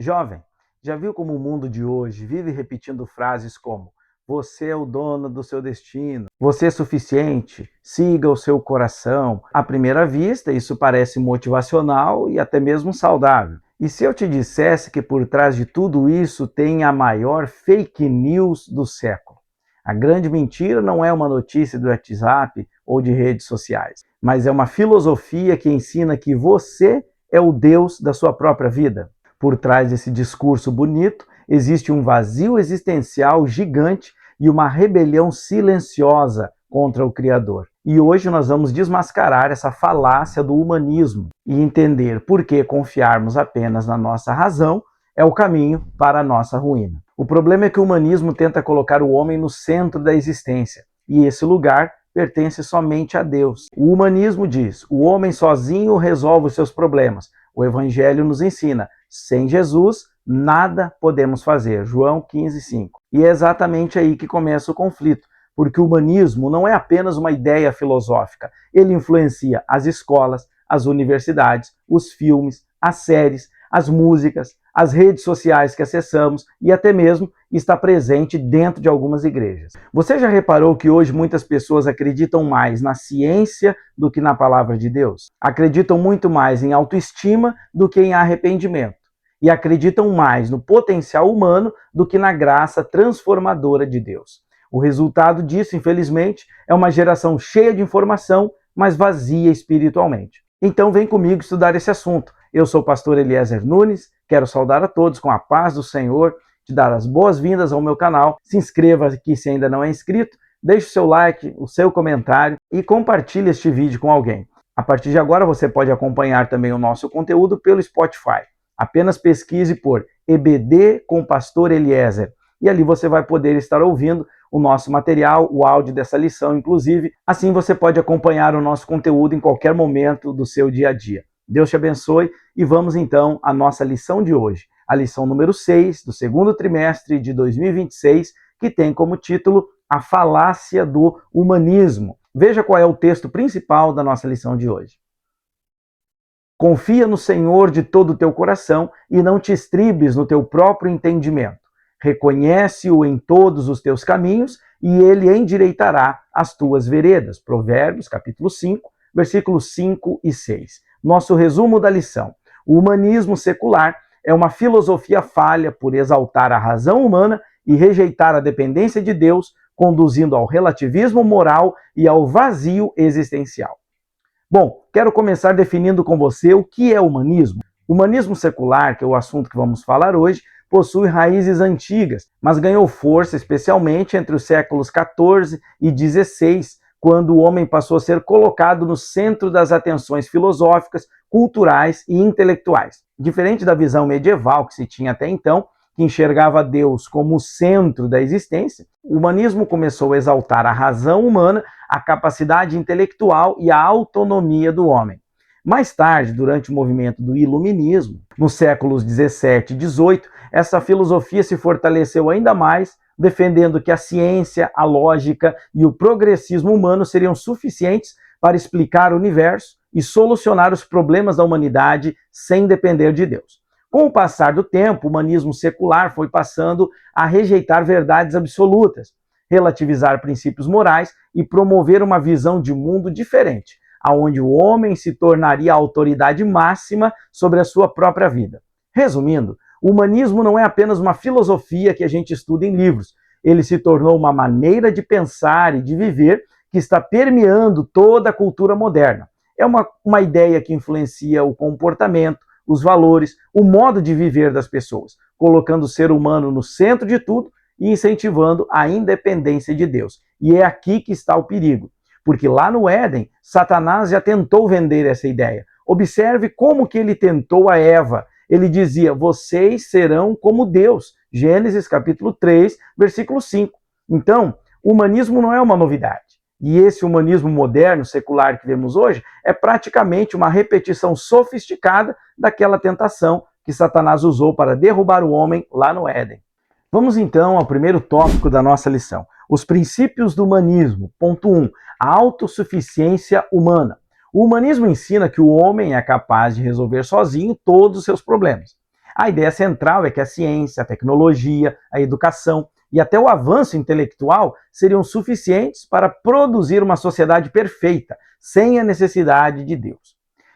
Jovem, já viu como o mundo de hoje vive repetindo frases como "você é o dono do seu destino", "você é suficiente", "siga o seu coração"? À primeira vista, isso parece motivacional e até mesmo saudável. E se eu te dissesse que por trás de tudo isso tem a maior fake news do século? A grande mentira não é uma notícia do WhatsApp ou de redes sociais, mas é uma filosofia que ensina que você é o Deus da sua própria vida. Por trás desse discurso bonito, existe um vazio existencial gigante e uma rebelião silenciosa contra o Criador. E hoje nós vamos desmascarar essa falácia do humanismo e entender por que confiarmos apenas na nossa razão é o caminho para a nossa ruína. O problema é que o humanismo tenta colocar o homem no centro da existência, e esse lugar pertence somente a Deus. O humanismo diz: o homem sozinho resolve os seus problemas. O Evangelho nos ensina: sem Jesus, nada podemos fazer. João 15:5. E é exatamente aí que começa o conflito, porque o humanismo não é apenas uma ideia filosófica. Ele influencia as escolas, as universidades, os filmes, as séries, as músicas, as redes sociais que acessamos e até mesmo está presente dentro de algumas igrejas. Você já reparou que hoje muitas pessoas acreditam mais na ciência do que na palavra de Deus? Acreditam muito mais em autoestima do que em arrependimento. E acreditam mais no potencial humano do que na graça transformadora de Deus. O resultado disso, infelizmente, é uma geração cheia de informação, mas vazia espiritualmente. Então vem comigo estudar esse assunto. Eu sou o pastor Eliezer Nunes, quero saudar a todos com a paz do Senhor, te dar as boas-vindas ao meu canal. Se inscreva aqui se ainda não é inscrito, deixe o seu like, o seu comentário e compartilhe este vídeo com alguém. A partir de agora você pode acompanhar também o nosso conteúdo pelo Spotify. Apenas pesquise por EBD com Pastor Eliezer e ali você vai poder estar ouvindo o nosso material, o áudio dessa lição, inclusive. Assim você pode acompanhar o nosso conteúdo em qualquer momento do seu dia a dia. Deus te abençoe e vamos então à nossa lição de hoje, a lição número 6 do segundo trimestre de 2026, que tem como título A Falácia do Humanismo. Veja qual é o texto principal da nossa lição de hoje. Confia no Senhor de todo o teu coração e não te estribes no teu próprio entendimento. Reconhece-o em todos os teus caminhos e ele endireitará as tuas veredas. Provérbios, capítulo 5, versículos 5 e 6. Nosso resumo da lição. O humanismo secular é uma filosofia falha por exaltar a razão humana e rejeitar a dependência de Deus, conduzindo ao relativismo moral e ao vazio existencial. Bom, quero começar definindo com você o que é humanismo. O humanismo secular, que é o assunto que vamos falar hoje, possui raízes antigas, mas ganhou força especialmente entre os séculos XIV e XVI, quando o homem passou a ser colocado no centro das atenções filosóficas, culturais e intelectuais. Diferente da visão medieval que se tinha até então, que enxergava Deus como o centro da existência, o humanismo começou a exaltar a razão humana, a capacidade intelectual e a autonomia do homem. Mais tarde, durante o movimento do Iluminismo, nos séculos 17 e 18, essa filosofia se fortaleceu ainda mais, defendendo que a ciência, a lógica e o progressismo humano seriam suficientes para explicar o universo e solucionar os problemas da humanidade sem depender de Deus. Com o passar do tempo, o humanismo secular foi passando a rejeitar verdades absolutas, relativizar princípios morais e promover uma visão de mundo diferente, onde o homem se tornaria a autoridade máxima sobre a sua própria vida. Resumindo, o humanismo não é apenas uma filosofia que a gente estuda em livros. Ele se tornou uma maneira de pensar e de viver que está permeando toda a cultura moderna. É uma ideia que influencia o comportamento, os valores, o modo de viver das pessoas, colocando o ser humano no centro de tudo e incentivando a independência de Deus. E é aqui que está o perigo, porque lá no Éden, Satanás já tentou vender essa ideia. Observe como que ele tentou a Eva. Ele dizia: vocês serão como Deus. Gênesis capítulo 3, versículo 5. Então, o humanismo não é uma novidade. E esse humanismo moderno, secular que vemos hoje, é praticamente uma repetição sofisticada daquela tentação que Satanás usou para derrubar o homem lá no Éden. Vamos então ao primeiro tópico da nossa lição. Os princípios do humanismo. Ponto 1. A autossuficiência humana. O humanismo ensina que o homem é capaz de resolver sozinho todos os seus problemas. A ideia central é que a ciência, a tecnologia, a educação e até o avanço intelectual seriam suficientes para produzir uma sociedade perfeita, sem a necessidade de Deus.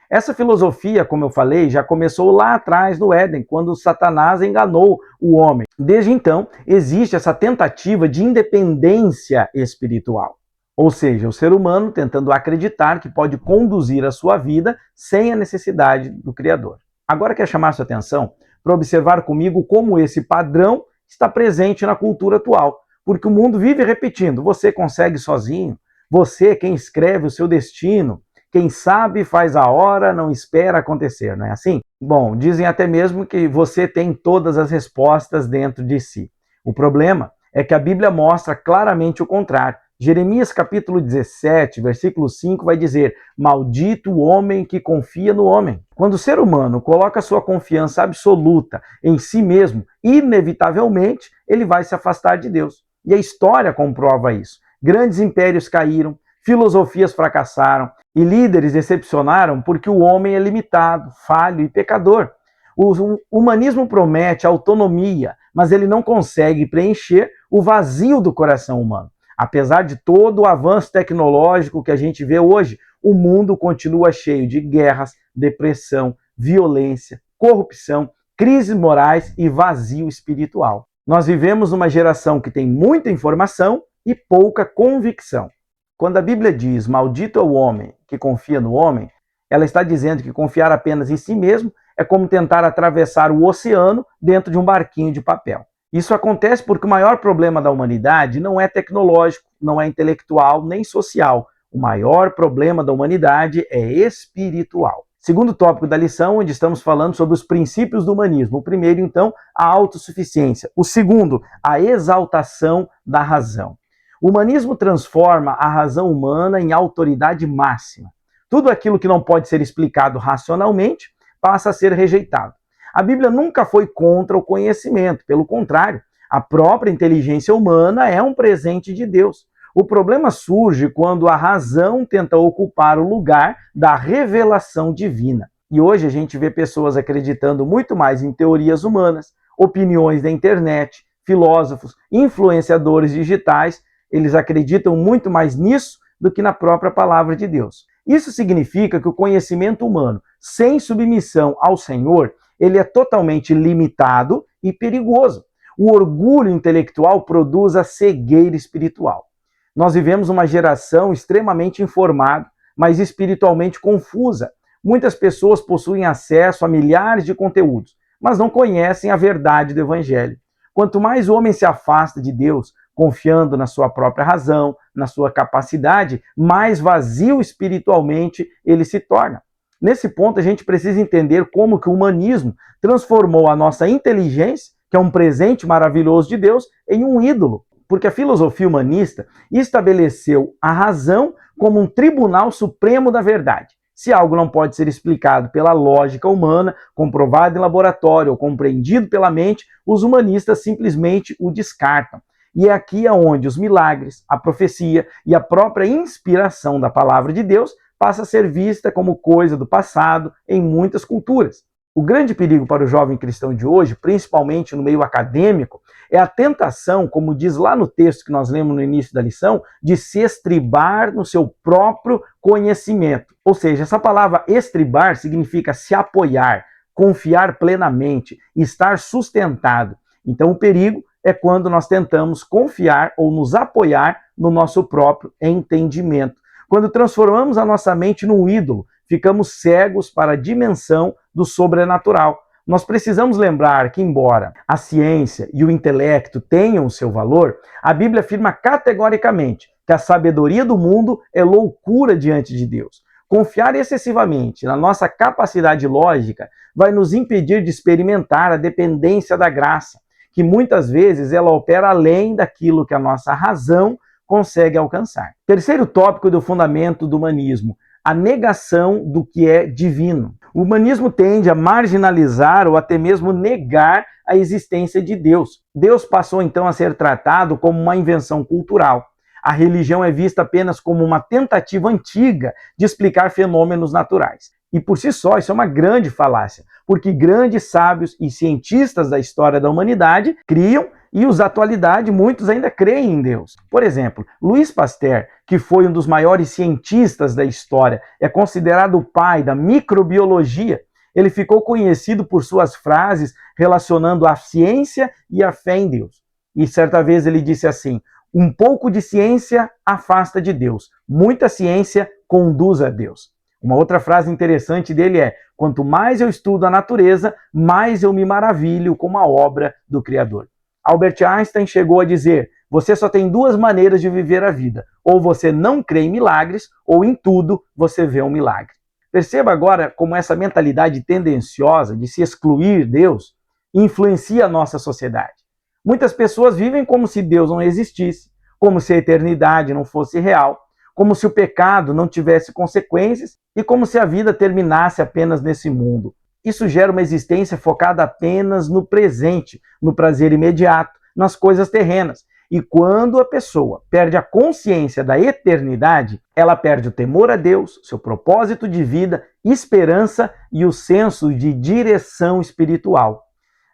Essa filosofia, como eu falei, já começou lá atrás no Éden, quando Satanás enganou o homem. Desde então, existe essa tentativa de independência espiritual. Ou seja, o ser humano tentando acreditar que pode conduzir a sua vida sem a necessidade do Criador. Agora quero chamar sua atenção para observar comigo como esse padrão está presente na cultura atual. Porque o mundo vive repetindo: você consegue sozinho, você é quem escreve o seu destino, quem sabe faz a hora, não espera acontecer, não é assim? Bom, dizem até mesmo que você tem todas as respostas dentro de si. O problema é que a Bíblia mostra claramente o contrário. Jeremias capítulo 17, versículo 5 vai dizer: maldito o homem que confia no homem. Quando o ser humano coloca sua confiança absoluta em si mesmo, inevitavelmente ele vai se afastar de Deus. E a história comprova isso. Grandes impérios caíram, filosofias fracassaram e líderes decepcionaram porque o homem é limitado, falho e pecador. O humanismo promete autonomia, mas ele não consegue preencher o vazio do coração humano. Apesar de todo o avanço tecnológico que a gente vê hoje, o mundo continua cheio de guerras, depressão, violência, corrupção, crises morais e vazio espiritual. Nós vivemos numa geração que tem muita informação e pouca convicção. Quando a Bíblia diz maldito é o homem que confia no homem, ela está dizendo que confiar apenas em si mesmo é como tentar atravessar o oceano dentro de um barquinho de papel. Isso acontece porque o maior problema da humanidade não é tecnológico, não é intelectual, nem social. O maior problema da humanidade é espiritual. Segundo tópico da lição, onde estamos falando sobre os princípios do humanismo. O primeiro, então, a autossuficiência. O segundo, a exaltação da razão. O humanismo transforma a razão humana em autoridade máxima. Tudo aquilo que não pode ser explicado racionalmente passa a ser rejeitado. A Bíblia nunca foi contra o conhecimento, pelo contrário, a própria inteligência humana é um presente de Deus. O problema surge quando a razão tenta ocupar o lugar da revelação divina. E hoje a gente vê pessoas acreditando muito mais em teorias humanas, opiniões da internet, filósofos, influenciadores digitais. Eles acreditam muito mais nisso do que na própria palavra de Deus. Isso significa que o conhecimento humano, sem submissão ao Senhor, ele é totalmente limitado e perigoso. O orgulho intelectual produz a cegueira espiritual. Nós vivemos uma geração extremamente informada, mas espiritualmente confusa. Muitas pessoas possuem acesso a milhares de conteúdos, mas não conhecem a verdade do Evangelho. Quanto mais o homem se afasta de Deus, confiando na sua própria razão, na sua capacidade, mais vazio espiritualmente ele se torna. Nesse ponto, a gente precisa entender como que o humanismo transformou a nossa inteligência, que é um presente maravilhoso de Deus, em um ídolo. Porque a filosofia humanista estabeleceu a razão como um tribunal supremo da verdade. Se algo não pode ser explicado pela lógica humana, comprovado em laboratório ou compreendido pela mente, os humanistas simplesmente o descartam. E é aqui onde os milagres, a profecia e a própria inspiração da palavra de Deus passa a ser vista como coisa do passado em muitas culturas. O grande perigo para o jovem cristão de hoje, principalmente no meio acadêmico, é a tentação, como diz lá no texto que nós lemos no início da lição, de se estribar no seu próprio conhecimento. Ou seja, essa palavra estribar significa se apoiar, confiar plenamente, estar sustentado. Então o perigo é quando nós tentamos confiar ou nos apoiar no nosso próprio entendimento. Quando transformamos a nossa mente num ídolo, ficamos cegos para a dimensão do sobrenatural. Nós precisamos lembrar que, embora a ciência e o intelecto tenham o seu valor, a Bíblia afirma categoricamente que a sabedoria do mundo é loucura diante de Deus. Confiar excessivamente na nossa capacidade lógica vai nos impedir de experimentar a dependência da graça, que muitas vezes ela opera além daquilo que a nossa razão consegue alcançar. Terceiro tópico do fundamento do humanismo, a negação do que é divino. O humanismo tende a marginalizar ou até mesmo negar a existência de Deus. Deus passou então a ser tratado como uma invenção cultural. A religião é vista apenas como uma tentativa antiga de explicar fenômenos naturais. E por si só, isso é uma grande falácia, porque grandes sábios e cientistas da história da humanidade criam e os da atualidade, muitos ainda creem em Deus. Por exemplo, Louis Pasteur, que foi um dos maiores cientistas da história, é considerado o pai da microbiologia. Ele ficou conhecido por suas frases relacionando a ciência e a fé em Deus. E certa vez ele disse assim: um pouco de ciência afasta de Deus, muita ciência conduz a Deus. Uma outra frase interessante dele é: quanto mais eu estudo a natureza, mais eu me maravilho com a obra do Criador. Albert Einstein chegou a dizer: você só tem duas maneiras de viver a vida. Ou você não crê em milagres, ou em tudo você vê um milagre. Perceba agora como essa mentalidade tendenciosa de se excluir Deus influencia a nossa sociedade. Muitas pessoas vivem como se Deus não existisse, como se a eternidade não fosse real, como se o pecado não tivesse consequências e como se a vida terminasse apenas nesse mundo. Isso gera uma existência focada apenas no presente, no prazer imediato, nas coisas terrenas. E quando a pessoa perde a consciência da eternidade, ela perde o temor a Deus, seu propósito de vida, esperança e o senso de direção espiritual.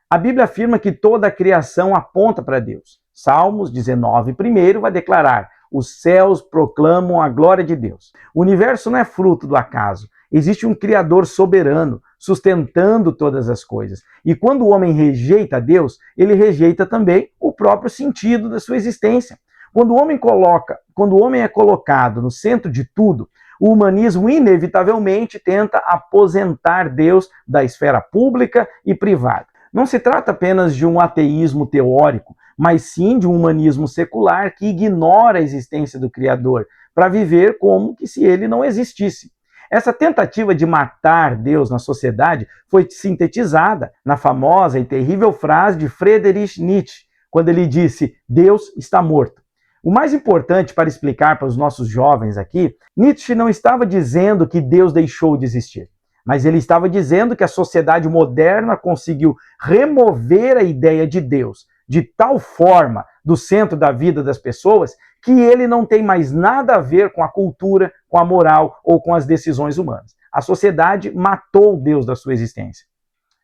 A Bíblia afirma que toda a criação aponta para Deus. Salmos 19, primeiro, vai declarar: os céus proclamam a glória de Deus. O universo não é fruto do acaso. Existe um Criador soberano, sustentando todas as coisas. E quando o homem rejeita Deus, ele rejeita também o próprio sentido da sua existência. Quando o homem é colocado no centro de tudo, o humanismo inevitavelmente tenta aposentar Deus da esfera pública e privada. Não se trata apenas de um ateísmo teórico, mas sim de um humanismo secular que ignora a existência do Criador para viver como que se ele não existisse. Essa tentativa de matar Deus na sociedade foi sintetizada na famosa e terrível frase de Friedrich Nietzsche, quando ele disse: Deus está morto. O mais importante para explicar para os nossos jovens aqui, Nietzsche não estava dizendo que Deus deixou de existir, mas ele estava dizendo que a sociedade moderna conseguiu remover a ideia de Deus de tal forma do centro da vida das pessoas que ele não tem mais nada a ver com a cultura, com a moral ou com as decisões humanas. A sociedade matou Deus da sua existência.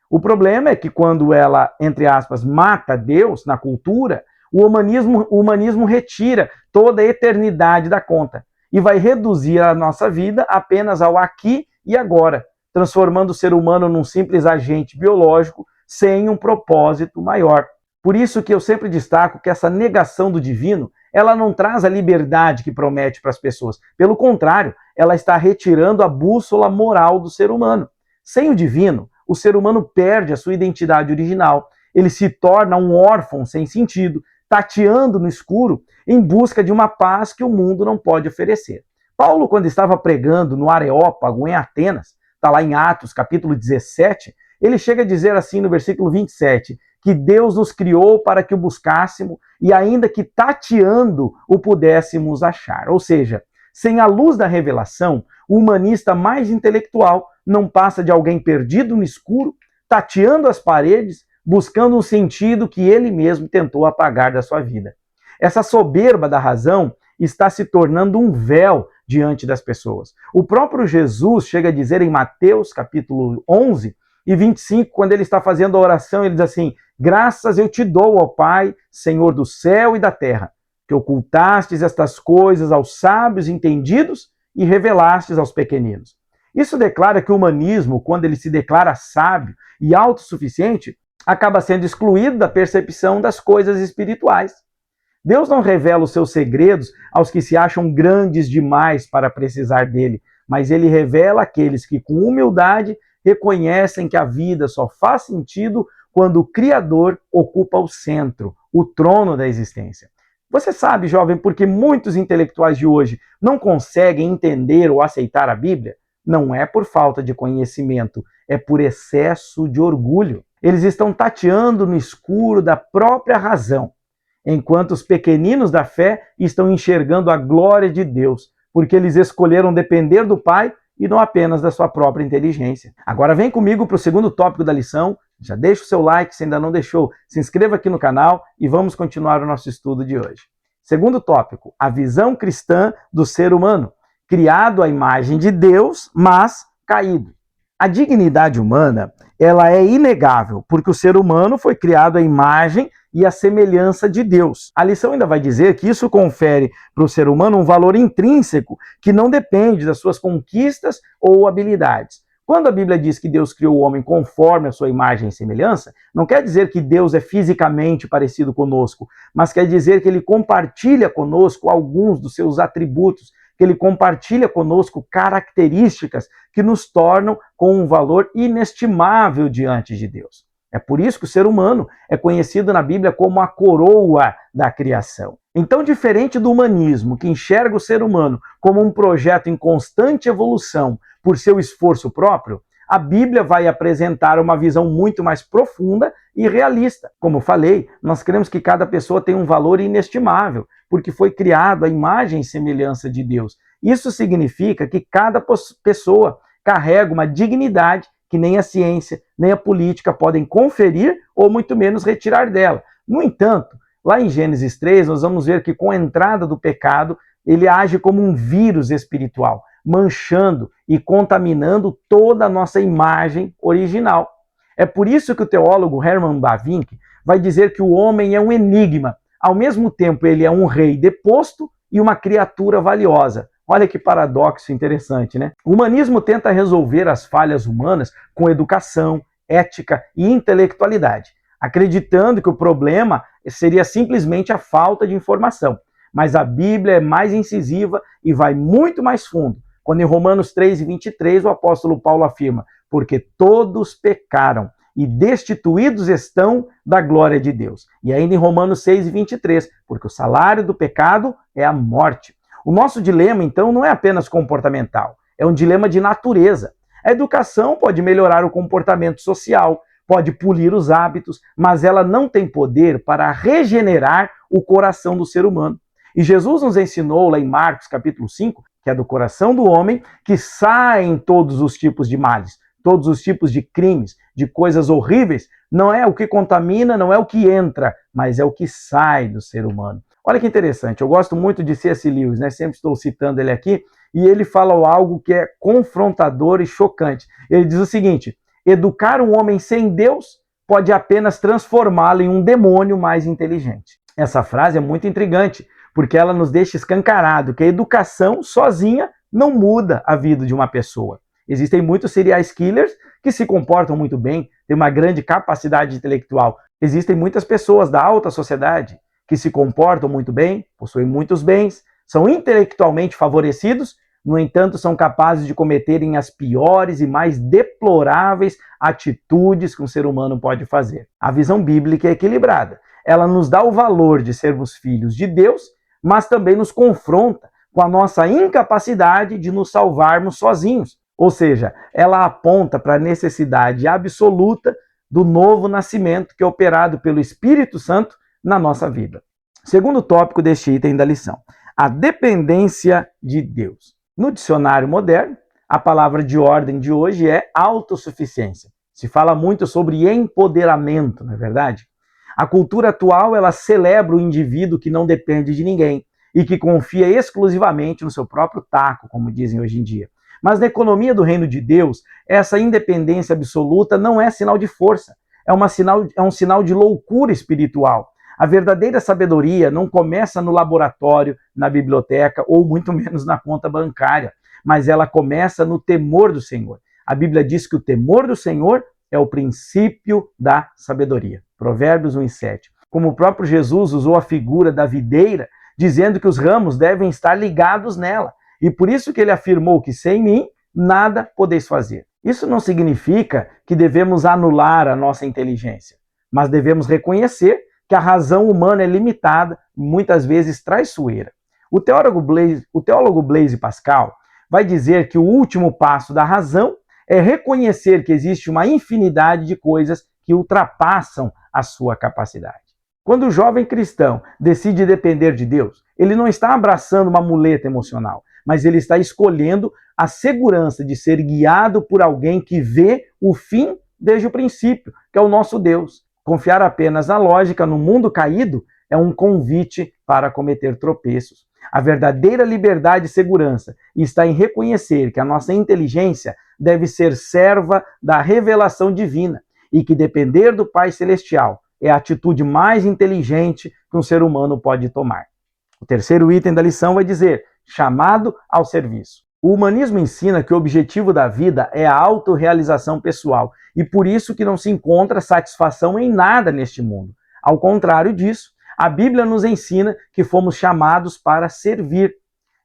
O problema é que quando ela, entre aspas, mata Deus na cultura, o humanismo retira toda a eternidade da conta e vai reduzir a nossa vida apenas ao aqui e agora, transformando o ser humano num simples agente biológico sem um propósito maior. Por isso que eu sempre destaco que essa negação do divino, ela não traz a liberdade que promete para as pessoas. Pelo contrário, ela está retirando a bússola moral do ser humano. Sem o divino, o ser humano perde a sua identidade original. Ele se torna um órfão sem sentido, tateando no escuro em busca de uma paz que o mundo não pode oferecer. Paulo, quando estava pregando no Areópago, em Atenas, está lá em Atos, capítulo 17, ele chega a dizer assim no versículo 27, que Deus nos criou para que o buscássemos e ainda que tateando o pudéssemos achar. Ou seja, sem a luz da revelação, o humanista mais intelectual não passa de alguém perdido no escuro, tateando as paredes, buscando um sentido que ele mesmo tentou apagar da sua vida. Essa soberba da razão está se tornando um véu diante das pessoas. O próprio Jesus chega a dizer em Mateus capítulo 11 e 25, quando ele está fazendo a oração, ele diz assim: graças eu te dou, ó Pai, Senhor do céu e da terra, que ocultastes estas coisas aos sábios entendidos e revelastes aos pequeninos. Isso declara que o humanismo, quando ele se declara sábio e autossuficiente, acaba sendo excluído da percepção das coisas espirituais. Deus não revela os seus segredos aos que se acham grandes demais para precisar dele, mas ele revela àqueles que, com humildade, reconhecem que a vida só faz sentido quando o Criador ocupa o centro, o trono da existência. Você sabe, jovem, por que muitos intelectuais de hoje não conseguem entender ou aceitar a Bíblia? Não é por falta de conhecimento, é por excesso de orgulho. Eles estão tateando no escuro da própria razão, enquanto os pequeninos da fé estão enxergando a glória de Deus, porque eles escolheram depender do Pai e não apenas da sua própria inteligência. Agora vem comigo para o segundo tópico da lição. Já deixa o seu like se ainda não deixou, se inscreva aqui no canal e vamos continuar o nosso estudo de hoje. Segundo tópico, a visão cristã do ser humano, criado à imagem de Deus, mas caído. A dignidade humana, ela é inegável, porque o ser humano foi criado à imagem e à semelhança de Deus. A lição ainda vai dizer que isso confere para o ser humano um valor intrínseco que não depende das suas conquistas ou habilidades. Quando a Bíblia diz que Deus criou o homem conforme a sua imagem e semelhança, não quer dizer que Deus é fisicamente parecido conosco, mas quer dizer que ele compartilha conosco alguns dos seus atributos, que ele compartilha conosco características que nos tornam com um valor inestimável diante de Deus. É por isso que o ser humano é conhecido na Bíblia como a coroa da criação. Então, diferente do humanismo, que enxerga o ser humano como um projeto em constante evolução por seu esforço próprio, a Bíblia vai apresentar uma visão muito mais profunda e realista. Como falei, nós cremos que cada pessoa tem um valor inestimável, porque foi criado à imagem e semelhança de Deus. Isso significa que cada pessoa carrega uma dignidade que nem a ciência, nem a política podem conferir ou muito menos retirar dela. No entanto, lá em Gênesis 3, nós vamos ver que com a entrada do pecado, ele age como um vírus espiritual, manchando e contaminando toda a nossa imagem original. É por isso que o teólogo Herman Bavinck vai dizer que o homem é um enigma. Ao mesmo tempo, ele é um rei deposto e uma criatura valiosa. Olha que paradoxo interessante, né? O humanismo tenta resolver as falhas humanas com educação, ética e intelectualidade, acreditando que o problema seria simplesmente a falta de informação. Mas a Bíblia é mais incisiva e vai muito mais fundo, quando em Romanos 3:23 o apóstolo Paulo afirma: porque todos pecaram e destituídos estão da glória de Deus. E ainda em Romanos 6:23, porque o salário do pecado é a morte. O nosso dilema, então, não é apenas comportamental, é um dilema de natureza. A educação pode melhorar o comportamento social, pode polir os hábitos, mas ela não tem poder para regenerar o coração do ser humano. E Jesus nos ensinou lá em Marcos capítulo 5, que é do coração do homem, que saem todos os tipos de males, todos os tipos de crimes, de coisas horríveis. Não é o que contamina, não é o que entra, mas é o que sai do ser humano. Olha que interessante, eu gosto muito de C.S. Lewis, né? Sempre estou citando ele aqui, e ele fala algo que é confrontador e chocante. Ele diz o seguinte: educar um homem sem Deus pode apenas transformá-lo em um demônio mais inteligente. Essa frase é muito intrigante, porque ela nos deixa escancarado que a educação sozinha não muda a vida de uma pessoa. Existem muitos serial killers que se comportam muito bem, têm uma grande capacidade intelectual. Existem muitas pessoas da alta sociedade que se comportam muito bem, possuem muitos bens, são intelectualmente favorecidos, no entanto, são capazes de cometerem as piores e mais deploráveis atitudes que um ser humano pode fazer. A visão bíblica é equilibrada. Ela nos dá o valor de sermos filhos de Deus, mas também nos confronta com a nossa incapacidade de nos salvarmos sozinhos. Ou seja, ela aponta para a necessidade absoluta do novo nascimento que é operado pelo Espírito Santo na nossa vida. Segundo tópico deste item da lição: a dependência de Deus. No dicionário moderno, a palavra de ordem de hoje é autossuficiência. Se fala muito sobre empoderamento, não é verdade? A cultura atual, ela celebra o indivíduo que não depende de ninguém e que confia exclusivamente no seu próprio taco, como dizem hoje em dia. Mas na economia do reino de Deus, essa independência absoluta não é sinal de força, é um sinal de loucura espiritual. A verdadeira sabedoria não começa no laboratório, na biblioteca ou muito menos na conta bancária, mas ela começa no temor do Senhor. A Bíblia diz que o temor do Senhor é o princípio da sabedoria. Provérbios 1:7. Como o próprio Jesus usou a figura da videira, dizendo que os ramos devem estar ligados nela. E por isso que ele afirmou que sem mim nada podeis fazer. Isso não significa que devemos anular a nossa inteligência, mas devemos reconhecer que a razão humana é limitada e muitas vezes traiçoeira. O teólogo Blaise Pascal vai dizer que o último passo da razão é reconhecer que existe uma infinidade de coisas que ultrapassam a sua capacidade. Quando o jovem cristão decide depender de Deus, ele não está abraçando uma muleta emocional, mas ele está escolhendo a segurança de ser guiado por alguém que vê o fim desde o princípio, que é o nosso Deus. Confiar apenas na lógica no mundo caído é um convite para cometer tropeços. A verdadeira liberdade e segurança está em reconhecer que a nossa inteligência deve ser serva da revelação divina e que depender do Pai Celestial é a atitude mais inteligente que um ser humano pode tomar. O terceiro item da lição vai dizer: chamado ao serviço. O humanismo ensina que o objetivo da vida é a autorrealização pessoal e por isso que não se encontra satisfação em nada neste mundo. Ao contrário disso, a Bíblia nos ensina que fomos chamados para servir.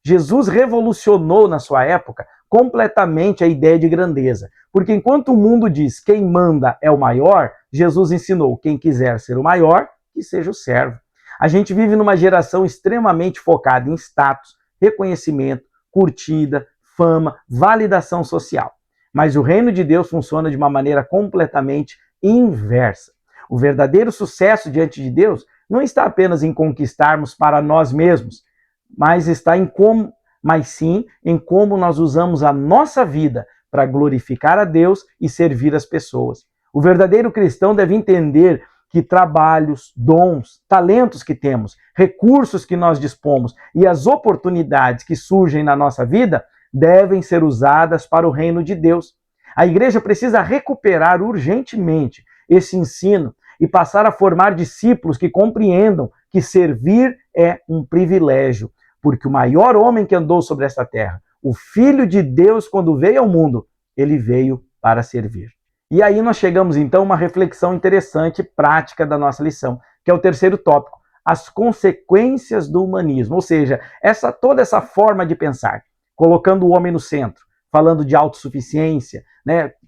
Jesus revolucionou na sua época completamente a ideia de grandeza, porque enquanto o mundo diz quem manda é o maior, Jesus ensinou quem quiser ser o maior, que seja o servo. A gente vive numa geração extremamente focada em status, reconhecimento, curtida, fama, validação social. Mas o reino de Deus funciona de uma maneira completamente inversa. O verdadeiro sucesso diante de Deus não está apenas em conquistarmos para nós mesmos, mas sim em como nós usamos a nossa vida para glorificar a Deus e servir as pessoas. O verdadeiro cristão deve entender que trabalhos, dons, talentos que temos, recursos que nós dispomos e as oportunidades que surgem na nossa vida devem ser usadas para o reino de Deus. A igreja precisa recuperar urgentemente esse ensino e passar a formar discípulos que compreendam que servir é um privilégio, porque o maior homem que andou sobre esta terra, o Filho de Deus, quando veio ao mundo, ele veio para servir. E aí nós chegamos então a uma reflexão interessante e prática da nossa lição, que é o terceiro tópico, as consequências do humanismo, ou seja, toda essa forma de pensar, colocando o homem no centro, falando de autossuficiência,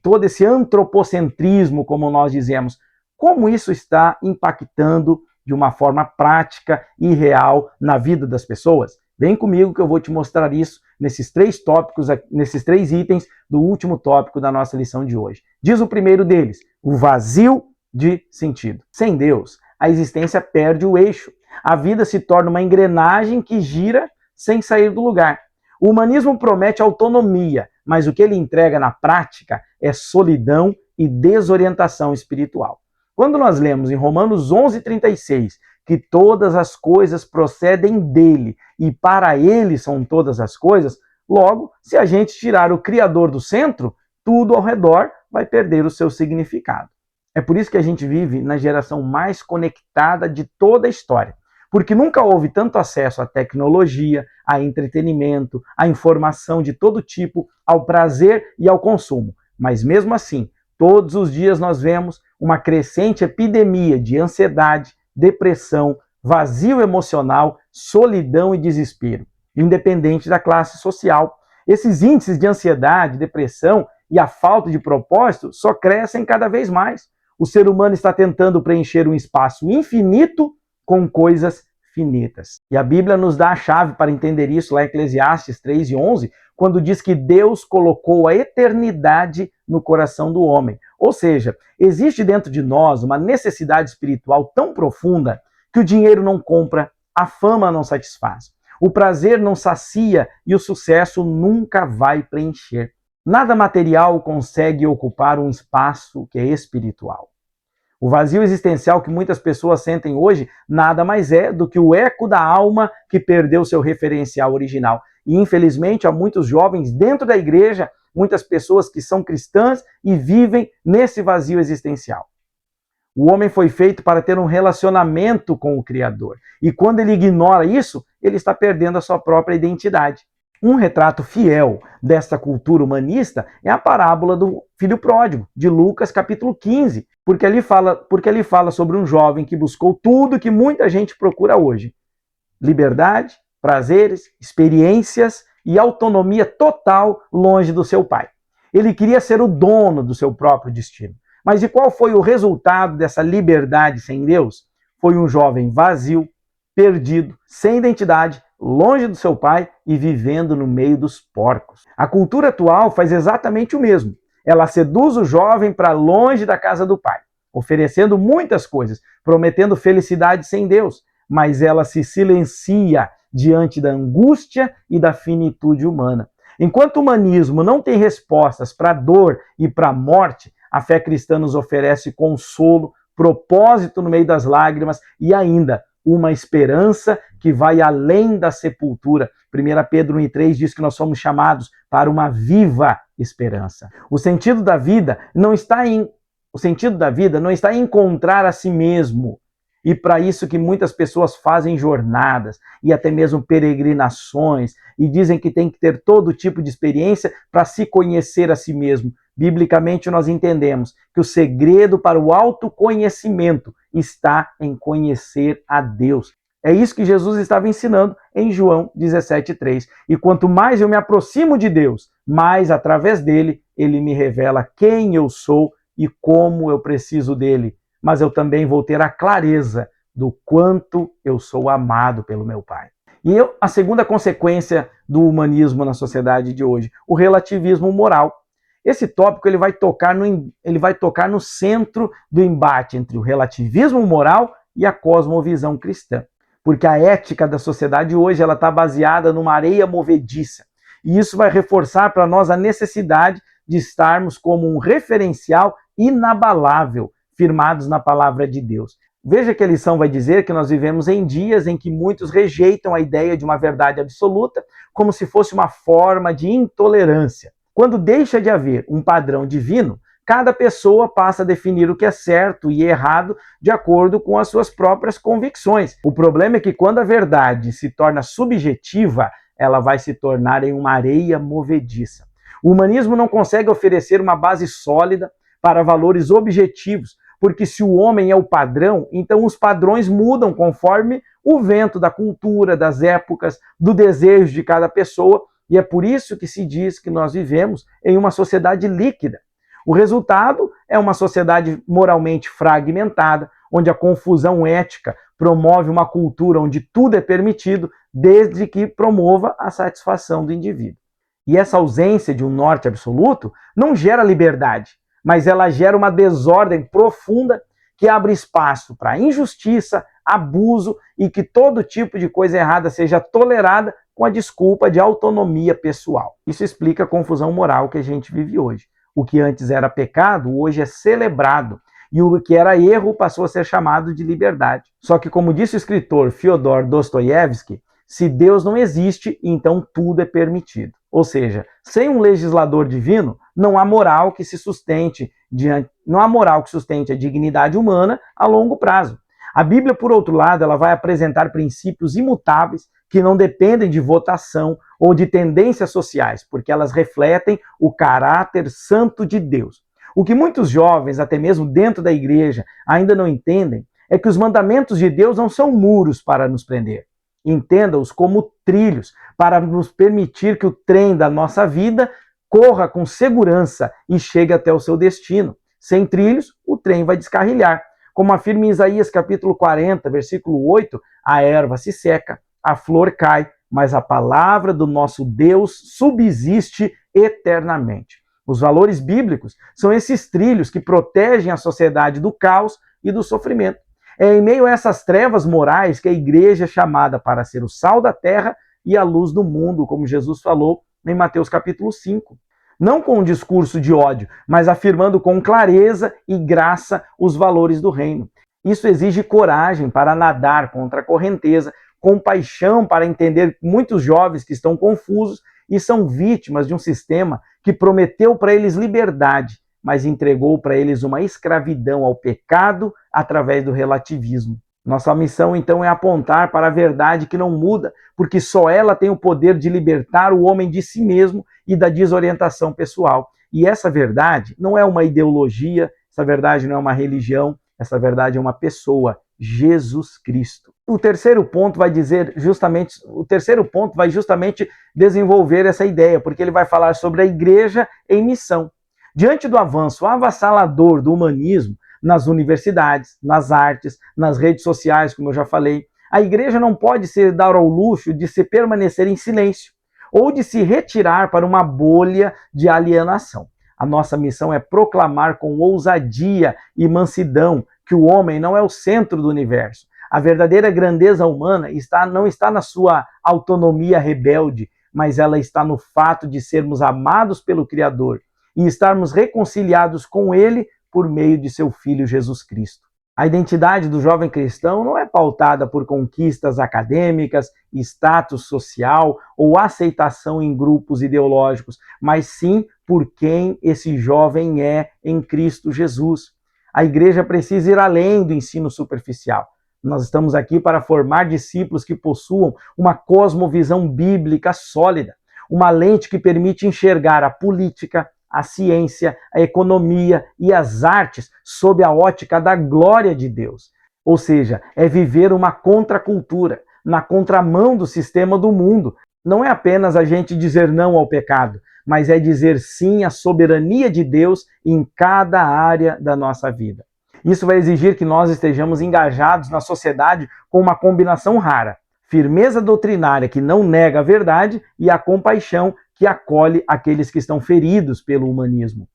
todo esse antropocentrismo, como nós dizemos, como isso está impactando de uma forma prática e real na vida das pessoas? Vem comigo que eu vou te mostrar isso nesses três tópicos, nesses três itens do último tópico da nossa lição de hoje. Diz o primeiro deles, o vazio de sentido. Sem Deus, a existência perde o eixo. A vida se torna uma engrenagem que gira sem sair do lugar. O humanismo promete autonomia, mas o que ele entrega na prática é solidão e desorientação espiritual. Quando nós lemos em Romanos 11:36 que todas as coisas procedem dele e para ele são todas as coisas, logo, se a gente tirar o Criador do centro, tudo ao redor vai perder o seu significado. É por isso que a gente vive na geração mais conectada de toda a história, porque nunca houve tanto acesso à tecnologia, a entretenimento, à informação de todo tipo, ao prazer e ao consumo. Mas mesmo assim, todos os dias nós vemos uma crescente epidemia de ansiedade, depressão, vazio emocional, solidão e desespero, independente da classe social. Esses índices de ansiedade, depressão e a falta de propósito só crescem cada vez mais. O ser humano está tentando preencher um espaço infinito com coisas finitas. E a Bíblia nos dá a chave para entender isso lá em Eclesiastes 3:11, quando diz que Deus colocou a eternidade no coração do homem. Ou seja, existe dentro de nós uma necessidade espiritual tão profunda que o dinheiro não compra, a fama não satisfaz, o prazer não sacia e o sucesso nunca vai preencher. Nada material consegue ocupar um espaço que é espiritual. O vazio existencial que muitas pessoas sentem hoje nada mais é do que o eco da alma que perdeu seu referencial original. E infelizmente há muitos jovens dentro da igreja, muitas pessoas que são cristãs e vivem nesse vazio existencial. O homem foi feito para ter um relacionamento com o Criador. E quando ele ignora isso, ele está perdendo a sua própria identidade. Um retrato fiel desta cultura humanista é a parábola do filho pródigo, de Lucas capítulo 15, porque ali fala sobre um jovem que buscou tudo que muita gente procura hoje: liberdade, prazeres, experiências e autonomia total longe do seu pai. Ele queria ser o dono do seu próprio destino. Mas e qual foi o resultado dessa liberdade sem Deus? Foi um jovem vazio, perdido, sem identidade, longe do seu pai e vivendo no meio dos porcos. A cultura atual faz exatamente o mesmo. Ela seduz o jovem para longe da casa do pai, oferecendo muitas coisas, prometendo felicidade sem Deus, mas ela se silencia diante da angústia e da finitude humana. Enquanto o humanismo não tem respostas para a dor e para a morte, a fé cristã nos oferece consolo, propósito no meio das lágrimas e ainda uma esperança que vai além da sepultura. 1 Pedro 1,3 diz que nós somos chamados para uma viva esperança. O sentido da vida não está em encontrar a si mesmo. E para isso que muitas pessoas fazem jornadas e até mesmo peregrinações e dizem que tem que ter todo tipo de experiência para se conhecer a si mesmo. Biblicamente nós entendemos que o segredo para o autoconhecimento está em conhecer a Deus. É isso que Jesus estava ensinando em João 17,3. E quanto mais eu me aproximo de Deus, mais através dele, ele me revela quem eu sou e como eu preciso dele. Mas eu também vou ter a clareza do quanto eu sou amado pelo meu Pai. E a segunda consequência do humanismo na sociedade de hoje, o relativismo moral. Esse tópico ele vai tocar no centro do embate entre o relativismo moral e a cosmovisão cristã. Porque a ética da sociedade hoje ela está baseada numa areia movediça. E isso vai reforçar para nós a necessidade de estarmos como um referencial inabalável, firmados na palavra de Deus. Veja que a lição vai dizer que nós vivemos em dias em que muitos rejeitam a ideia de uma verdade absoluta como se fosse uma forma de intolerância. Quando deixa de haver um padrão divino, cada pessoa passa a definir o que é certo e errado de acordo com as suas próprias convicções. O problema é que quando a verdade se torna subjetiva, ela vai se tornar em uma areia movediça. O humanismo não consegue oferecer uma base sólida para valores objetivos, porque se o homem é o padrão, então os padrões mudam conforme o vento da cultura, das épocas, do desejo de cada pessoa, e é por isso que se diz que nós vivemos em uma sociedade líquida. O resultado é uma sociedade moralmente fragmentada, onde a confusão ética promove uma cultura onde tudo é permitido, desde que promova a satisfação do indivíduo. E essa ausência de um norte absoluto não gera liberdade, mas ela gera uma desordem profunda que abre espaço para injustiça, abuso e que todo tipo de coisa errada seja tolerada com a desculpa de autonomia pessoal. Isso explica a confusão moral que a gente vive hoje. O que antes era pecado, hoje é celebrado. E o que era erro passou a ser chamado de liberdade. Só que, como disse o escritor Fyodor Dostoiévski, se Deus não existe, então tudo é permitido. Ou seja, sem um legislador divino, não há moral que sustente a dignidade humana a longo prazo. A Bíblia, por outro lado, ela vai apresentar princípios imutáveis que não dependem de votação ou de tendências sociais, porque elas refletem o caráter santo de Deus. O que muitos jovens, até mesmo dentro da igreja, ainda não entendem é que os mandamentos de Deus não são muros para nos prender. Entenda-os como trilhos para nos permitir que o trem da nossa vida corra com segurança e chegue até o seu destino. Sem trilhos, o trem vai descarrilhar. Como afirma em Isaías capítulo 40, versículo 8, a erva se seca, a flor cai, mas a palavra do nosso Deus subsiste eternamente. Os valores bíblicos são esses trilhos que protegem a sociedade do caos e do sofrimento. É em meio a essas trevas morais que a igreja é chamada para ser o sal da terra e a luz do mundo, como Jesus falou em Mateus capítulo 5. Não com um discurso de ódio, mas afirmando com clareza e graça os valores do reino. Isso exige coragem para nadar contra a correnteza, compaixão para entender muitos jovens que estão confusos e são vítimas de um sistema que prometeu para eles liberdade, mas entregou para eles uma escravidão ao pecado através do relativismo. Nossa missão, então, é apontar para a verdade que não muda, porque só ela tem o poder de libertar o homem de si mesmo e da desorientação pessoal. E essa verdade não é uma ideologia, essa verdade não é uma religião, essa verdade é uma pessoa, Jesus Cristo. O terceiro ponto vai justamente desenvolver essa ideia, porque ele vai falar sobre a igreja em missão. Diante do avanço avassalador do humanismo nas universidades, nas artes, nas redes sociais, como eu já falei, a igreja não pode se dar ao luxo de se permanecer em silêncio ou de se retirar para uma bolha de alienação. A nossa missão é proclamar com ousadia e mansidão que o homem não é o centro do universo. A verdadeira grandeza humana não está na sua autonomia rebelde, mas ela está no fato de sermos amados pelo Criador e estarmos reconciliados com Ele por meio de seu Filho Jesus Cristo. A identidade do jovem cristão não é pautada por conquistas acadêmicas, status social ou aceitação em grupos ideológicos, mas sim por quem esse jovem é em Cristo Jesus. A igreja precisa ir além do ensino superficial. Nós estamos aqui para formar discípulos que possuam uma cosmovisão bíblica sólida, uma lente que permite enxergar a política, a ciência, a economia e as artes sob a ótica da glória de Deus. Ou seja, é viver uma contracultura, na contramão do sistema do mundo. Não é apenas a gente dizer não ao pecado, mas é dizer sim à soberania de Deus em cada área da nossa vida. Isso vai exigir que nós estejamos engajados na sociedade com uma combinação rara: firmeza doutrinária que não nega a verdade e a compaixão que acolhe aqueles que estão feridos pelo humanismo.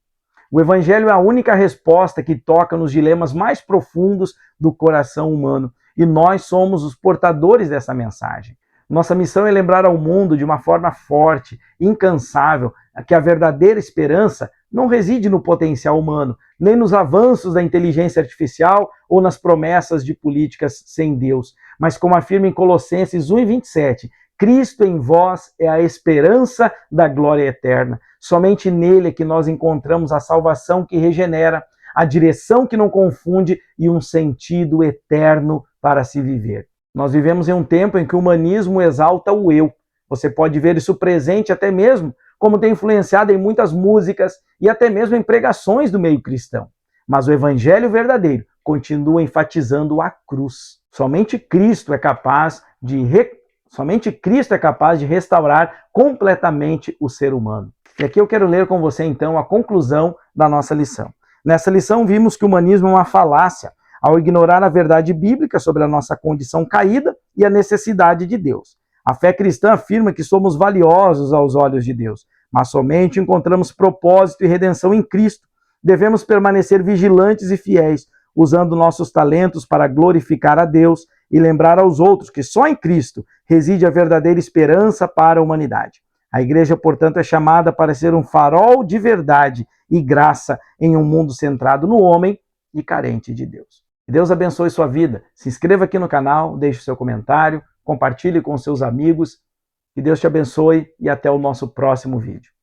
O Evangelho é a única resposta que toca nos dilemas mais profundos do coração humano, e nós somos os portadores dessa mensagem. Nossa missão é lembrar ao mundo de uma forma forte, incansável, que a verdadeira esperança não reside no potencial humano, nem nos avanços da inteligência artificial ou nas promessas de políticas sem Deus, mas como afirma em Colossenses 1:27, Cristo em vós é a esperança da glória eterna. Somente nele é que nós encontramos a salvação que regenera, a direção que não confunde e um sentido eterno para se viver. Nós vivemos em um tempo em que o humanismo exalta o eu. Você pode ver isso presente até mesmo como tem influenciado em muitas músicas e até mesmo em pregações do meio cristão. Mas o evangelho verdadeiro continua enfatizando a cruz. Somente Cristo é capaz de restaurar completamente o ser humano. E aqui eu quero ler com você então a conclusão da nossa lição. Nessa lição vimos que o humanismo é uma falácia ao ignorar a verdade bíblica sobre a nossa condição caída e a necessidade de Deus. A fé cristã afirma que somos valiosos aos olhos de Deus, mas somente encontramos propósito e redenção em Cristo. Devemos permanecer vigilantes e fiéis, usando nossos talentos para glorificar a Deus e lembrar aos outros que só em Cristo reside a verdadeira esperança para a humanidade. A igreja, portanto, é chamada para ser um farol de verdade e graça em um mundo centrado no homem e carente de Deus. Que Deus abençoe sua vida. Se inscreva aqui no canal, deixe seu comentário, compartilhe com seus amigos. Que Deus te abençoe e até o nosso próximo vídeo.